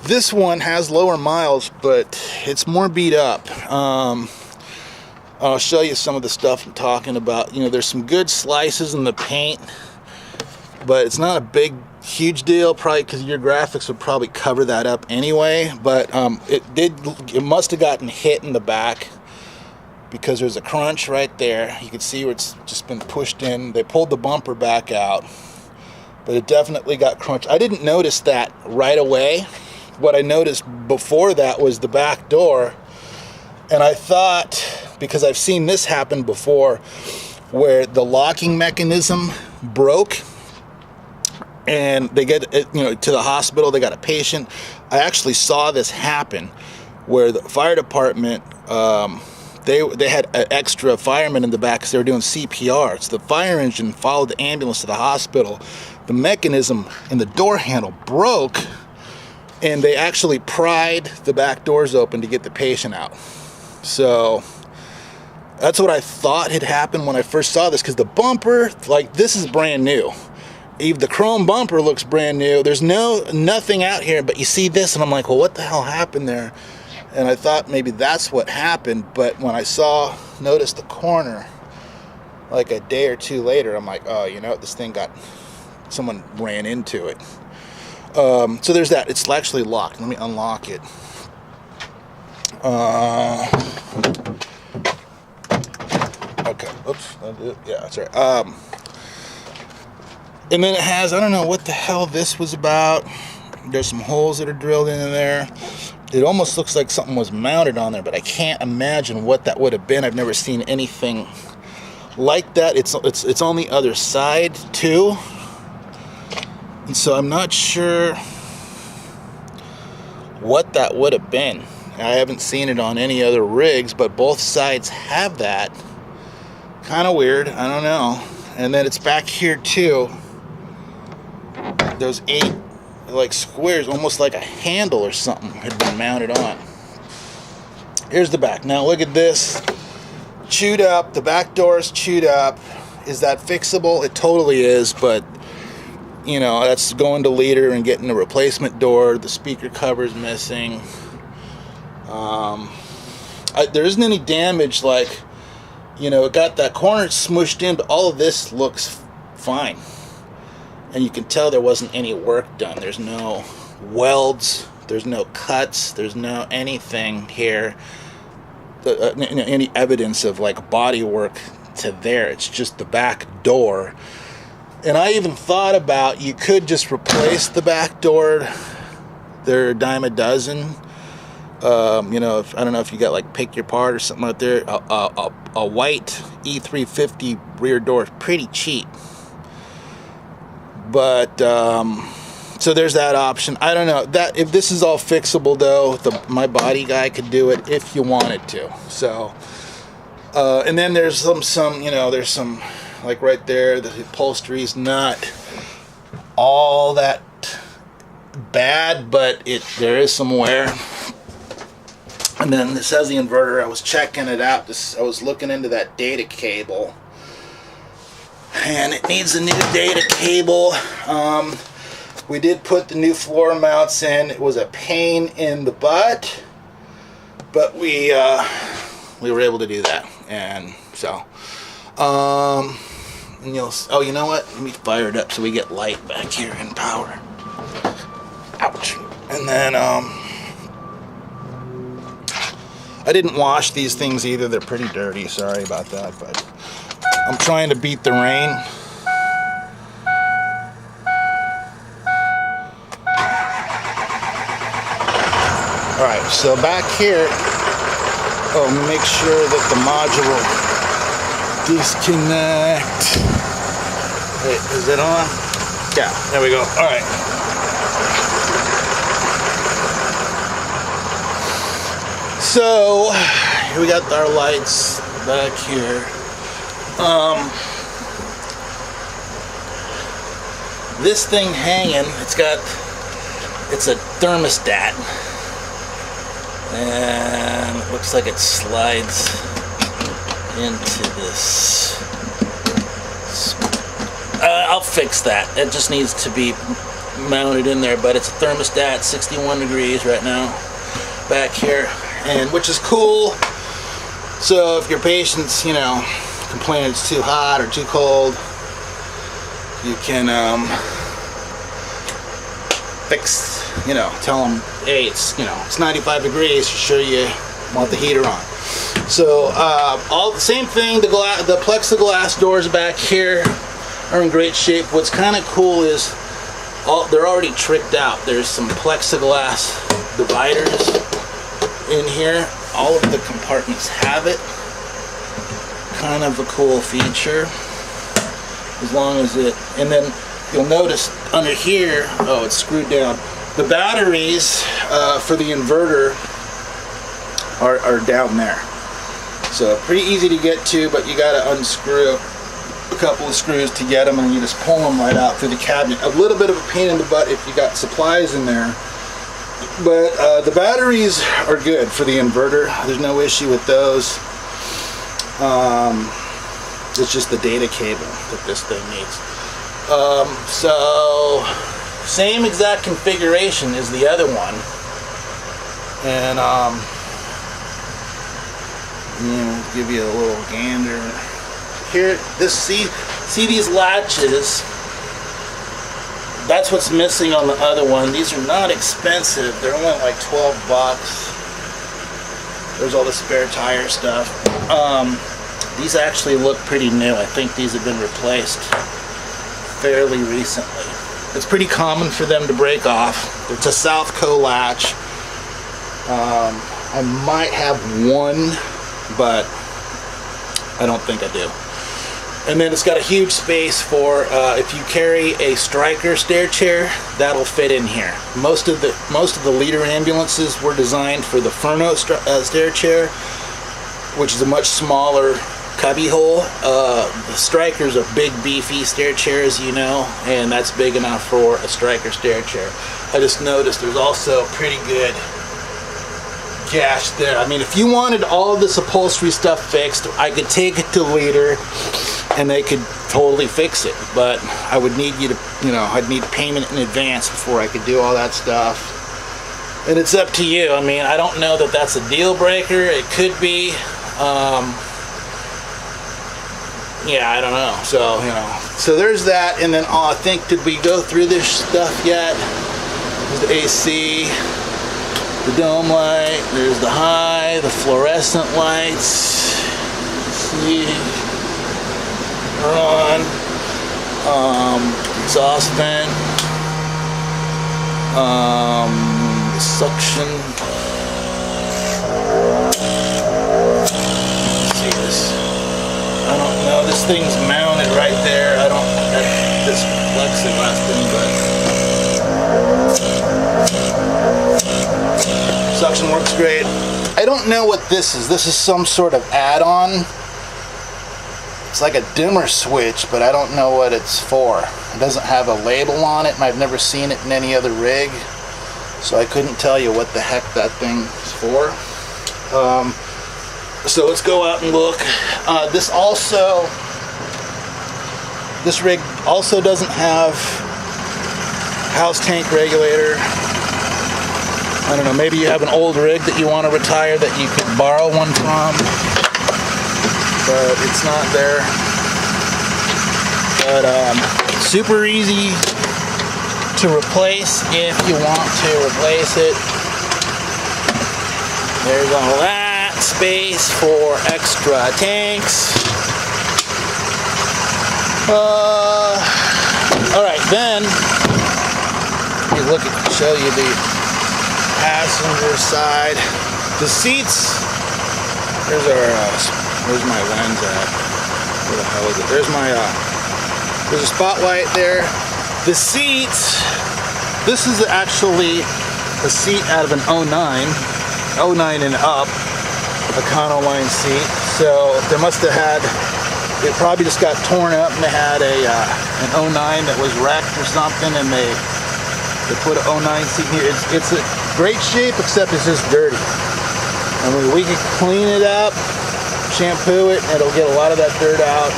This one has lower miles, but it's more beat up. I'll show you some of the stuff I'm talking about. You know, there's some good slices in the paint, but it's not a big, huge deal, probably because your graphics would probably cover that up anyway. But it must have gotten hit in the back, because there's a crunch right there. You can see where it's just been pushed in. They pulled the bumper back out, but it definitely got crunched. I didn't notice that right away. What I noticed before that was the back door, and I thought, because I've seen this happen before, where the locking mechanism broke and they get, you know, to the hospital, they got a patient. I actually saw this happen where the fire department, they had an extra fireman in the back because they were doing CPR. So the fire engine followed the ambulance to the hospital. The mechanism in the door handle broke, and they actually pried the back doors open to get the patient out. So that's what I thought had happened when I first saw this, because the bumper, like, this is brand new. Even the chrome bumper looks brand new. There's nothing out here, but you see this, and I'm like, well, what the hell happened there? And I thought maybe that's what happened, but when I noticed the corner, like a day or two later, I'm like, oh, you know, this thing someone ran into it. So there's that. It's actually locked. Let me unlock it. Okay. Oops. Yeah, that's right. And then it has, I don't know what the hell this was about. There's some holes that are drilled in there. It almost looks like something was mounted on there, but I can't imagine what that would have been. I've never seen anything like that. It's on the other side too, and so I'm not sure what that would have been. I haven't seen it on any other rigs, but both sides have that. Kind of weird. I don't know. And then it's back here too. Those 8 like squares, almost like a handle or something, had been mounted on. Here's the back. Now look at this. Chewed up. The back door is chewed up. Is that fixable? It totally is, but you know, that's going to Leader and getting a replacement door. The speaker cover's missing. There isn't any damage, like, you know, it got that corner smushed in, but all of this looks fine. And you can tell there wasn't any work done. There's no welds, there's no cuts, there's no anything here, any evidence of like body work to there. It's just the back door. And I even thought about, you could just replace the back door. They're a dime a dozen. You know, I don't know if you got like Pick Your Part or something out there. A white E350 rear door is pretty cheap. But so there's that option. I don't know that if this is all fixable though. My body guy could do it if you wanted to. So and then there's some you know, there's some, like right there, the upholstery's not all that bad, but there is some wear. And then this has the inverter. I was checking it out. I was looking into that data cable, and it needs a new data cable. We did put the new floor mounts in. It was a pain in the butt, but we were able to do that. And so and oh, you know what, let me fire it up so we get light back here and power. Ouch. And then I didn't wash these things either. They're pretty dirty. Sorry about that, but I'm trying to beat the rain. Alright, so back here, let me make sure that the module will disconnect. Wait, is it on? Yeah, there we go. Alright. So, we got our lights back here. This thing hanging, it's a thermostat, and it looks like it slides into this. I'll fix that. It just needs to be mounted in there, but it's a thermostat, 61 degrees right now back here, and which is cool. So if your patient's, you know, complaining it's too hot or too cold, you can fix, you know, tell them, hey, it's, you know, it's 95 degrees, you sure you want the heater on. So all the same thing, the plexiglass doors back here are in great shape. What's kind of cool is they're already tricked out. There's some plexiglass dividers in here. All of the compartments have it. Kind of a cool feature. As long as it, and then you'll notice under here, oh, it's screwed down. The batteries for the inverter are down there. So pretty easy to get to, but you got to unscrew a couple of screws to get them, and you just pull them right out through the cabinet. A little bit of a pain in the butt if you got supplies in there, but the batteries are good for the inverter. There's no issue with those. It's just the data cable that this thing needs. So same exact configuration as the other one, and give you a little gander here. This see these latches, that's what's missing on the other one. These are not expensive, they're only like 12 bucks. There's all the spare tire stuff. These actually look pretty new. I think these have been replaced fairly recently. It's pretty common for them to break off. It's a Southco latch. I might have one, but I don't think I do. And then it's got a huge space for if you carry a Stryker stair chair, that'll fit in here. Most of the leader ambulances were designed for the Furno stair chair, which is a much smaller cubby hole. The Stryker's a big beefy stair chair, as you know, and that's big enough for a Stryker stair chair. I just noticed there's also a pretty good gash there. I mean, if you wanted all of this upholstery stuff fixed, I could take it to leader and they could totally fix it, but I would need you to, I'd need payment in advance before I could do all that stuff. And it's up to you. I mean, I don't know that that's a deal breaker. It could be. Yeah, I don't know. So, so there's that. And then I think, did we go through this stuff yet? There's the AC, the dome light, there's the high, the fluorescent lights. See, they're on. Exhaust vent. Suction. Let's see this. I don't know. This thing's mounted right there. I don't have this plexiglass thing, but suction works great. I don't know what this is. This is some sort of add-on. It's like a dimmer switch, but I don't know what it's for. It doesn't have a label on it, and I've never seen it in any other rig, so I couldn't tell you what the heck that thing is for. So let's go out and look. This rig also doesn't have house tank regulator. I don't know, maybe you have an old rig that you want to retire that you could borrow one from, but it's not there. But super easy to replace if you want to replace it. There's all that space for extra tanks. Alright, then show you the passenger side. The seats, where's my lens at? Where the hell is it? There's a spotlight there. The seats, this is actually a seat out of an 09 and up, Econoline seat. So they must have had, it probably just got torn up and they had an 09 that was wrecked or something, and they put an 09 seat here. It's a great shape, except it's just dirty. I mean, we could clean it up, shampoo it, and it'll get a lot of that dirt out.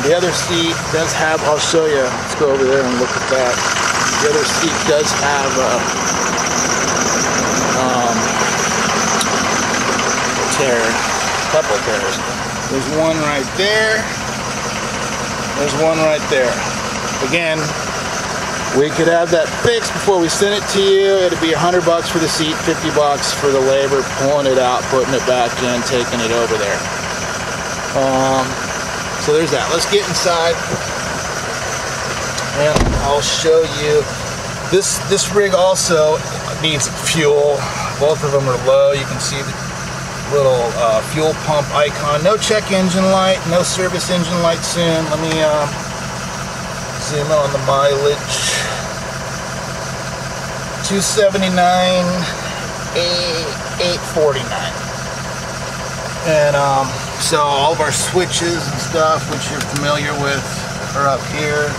The other seat does have, I'll show you, let's go over there and look at that. The other seat does have a tear, a couple tears. There's one right there. There's one right there. Again, we could have that fixed before we send it to you. It'd be $100 for the seat, $50 for the labor, pulling it out, putting it back in, taking it over there. So there's that. Let's get inside, and I'll show you. This rig also needs fuel. Both of them are low. You can see the little fuel pump icon. No check engine light, no service engine light soon. Let me zoom in on the mileage. 279, 849. And so all of our switches and stuff, which you're familiar with, are up here.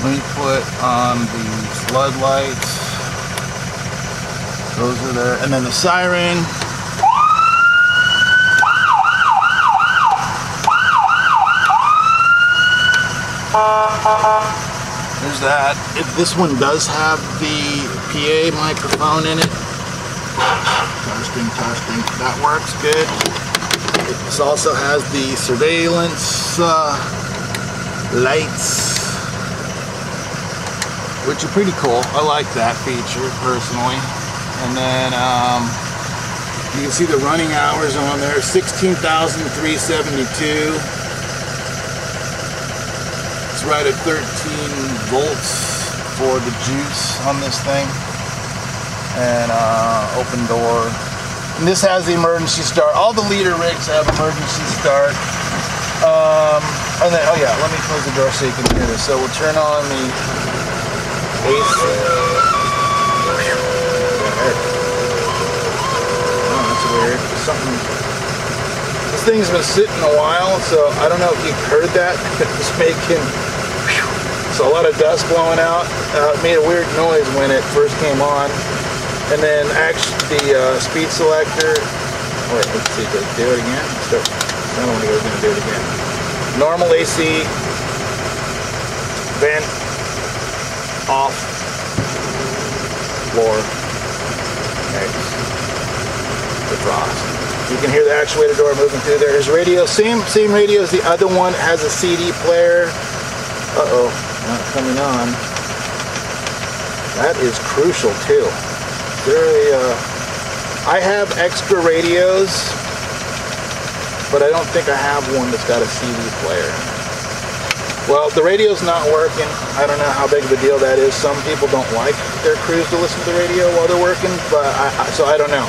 Let me put on the floodlights. Those are there. And then the siren. There's that. This one does have the PA microphone in it. Testing. That works good. This also has the surveillance lights, which are pretty cool. I like that feature personally. And then you can see the running hours on there, 16,372. It's right at 13 volts for the juice on this thing. And open door. And this has the emergency start. All the leader rigs have emergency start. And then, oh yeah, let me close the door so you can hear this. So we'll turn on the AC. Oh, that's weird. Something. This thing's been sitting a while, so I don't know if you've heard that. It's making so a lot of dust blowing out. It made a weird noise when it first came on. And then actually the speed selector. Wait, let's see. Did it do it again? I don't think I was going to do it again. Normal AC, vent, off, floor, next, defrost. You can hear the actuator door moving through there. There's radio, same radio as the other one. It has a CD player. Uh-oh, not coming on. That is crucial too. I have extra radios, but I don't think I have one that's got a CD player. Well, the radio's not working. I don't know how big of a deal that is. Some people don't like their crews to listen to the radio while they're working, but so I don't know.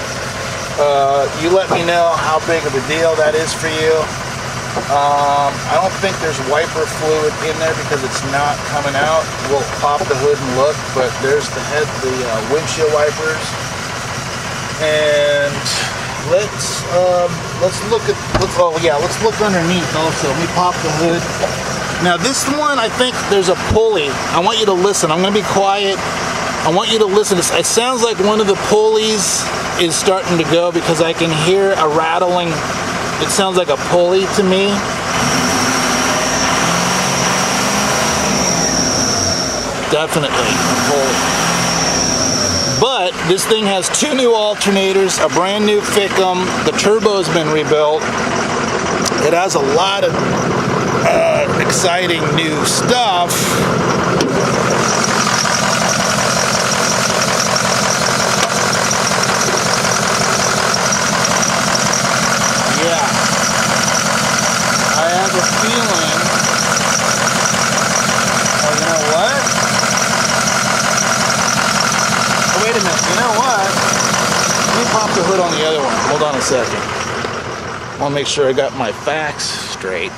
You let me know how big of a deal that is for you. I don't think there's wiper fluid in there because it's not coming out. We'll pop the hood and look, but there's the windshield wipers. And let's look underneath also. Let me pop the hood. Now this one, I think there's a pulley. I want you to listen. I'm going to be quiet. I want you to listen. It sounds like one of the pulleys is starting to go because I can hear a rattling. It sounds like a pulley to me. Definitely a pulley. But this thing has 2 new alternators, a brand new Fickum. The turbo's been rebuilt. It has a lot of exciting new stuff. Yeah. I have a feeling. Oh, you know what? Oh, wait a minute. You know what? Let me pop the hood on the other one. Hold on a second. I want to make sure I got my facts straight.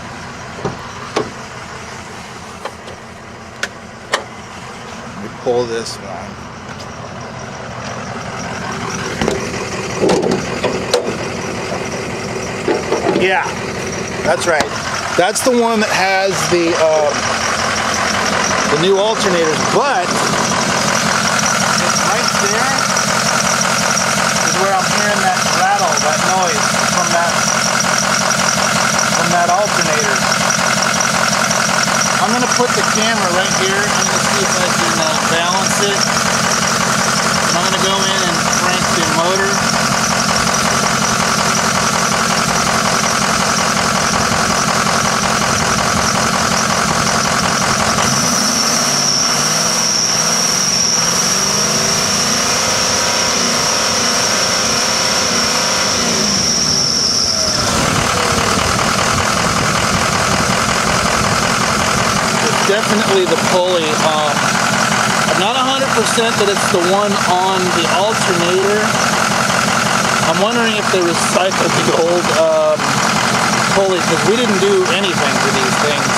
Let me pull this one. Yeah, that's right. That's the one that has the new alternators, but it's right there is where I'm hearing that rattle, that noise from that alternator. I'm going to put the camera right here. I'm going to see if I can balance it. And I'm going to go in and crank the motor. Definitely the pulley. I'm not 100% that it's the one on the alternator. I'm wondering if they recycled the old pulley, because we didn't do anything to these things.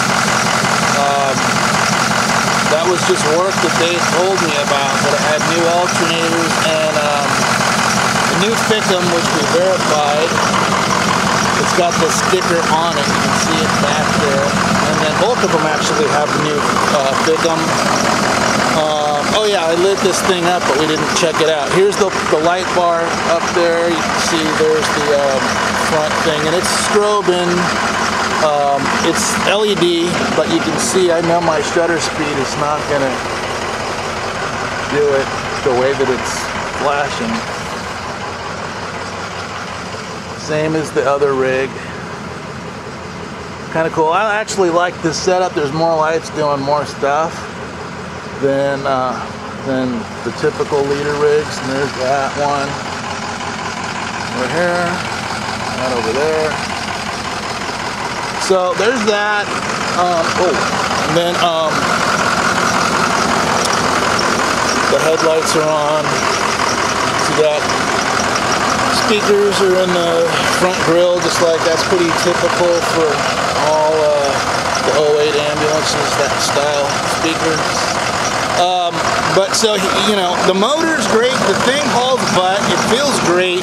That was just work that they told me about, that it had new alternators and the new Fickum, which we verified. It's got the sticker on it, you can see it back there. And then both of them actually have the new Fickum. Oh yeah, I lit this thing up, but we didn't check it out. Here's the light bar up there. You can see there's the front thing, and it's strobing. It's LED, but you can see, I know my shutter speed is not gonna do it the way that it's flashing. Same as the other rig. Kind of cool. I actually like this setup. There's more lights doing more stuff than the typical leader rigs. And there's that one over here, that over there. So there's that. And then the headlights are on. See that? Speakers are in the front grille, just like that's pretty typical for all the 08 ambulances, that style speaker. But so, you know, the motor's great, the thing hauls butt, it feels great,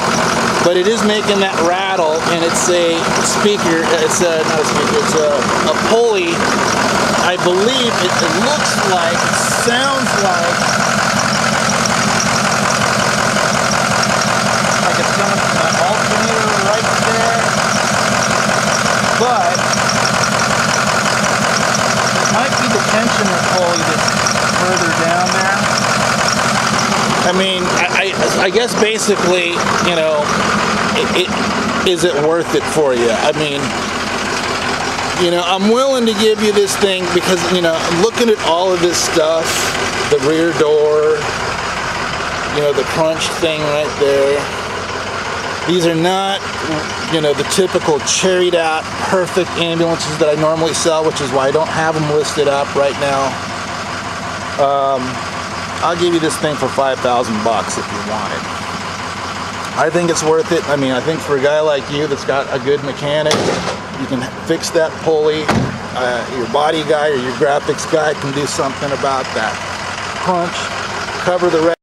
but it is making that rattle, and it's a speaker, not a speaker, it's a pulley. I believe it looks like, it sounds like it's coming from that alternator right there, but it might be the tensioner pulley that's further down there. I mean, I guess basically, you know, is it worth it for you? I mean, you know, I'm willing to give you this thing because, you know, looking at all of this stuff, the rear door, you know, the crunch thing right there. These are not, you know, the typical cherried out, perfect ambulances that I normally sell, which is why I don't have them listed up right now. I'll give you this thing for $5,000 if you want it. I think it's worth it. I mean, I think for a guy like you that's got a good mechanic, you can fix that pulley. Your body guy or your graphics guy can do something about that crunch, cover the rest.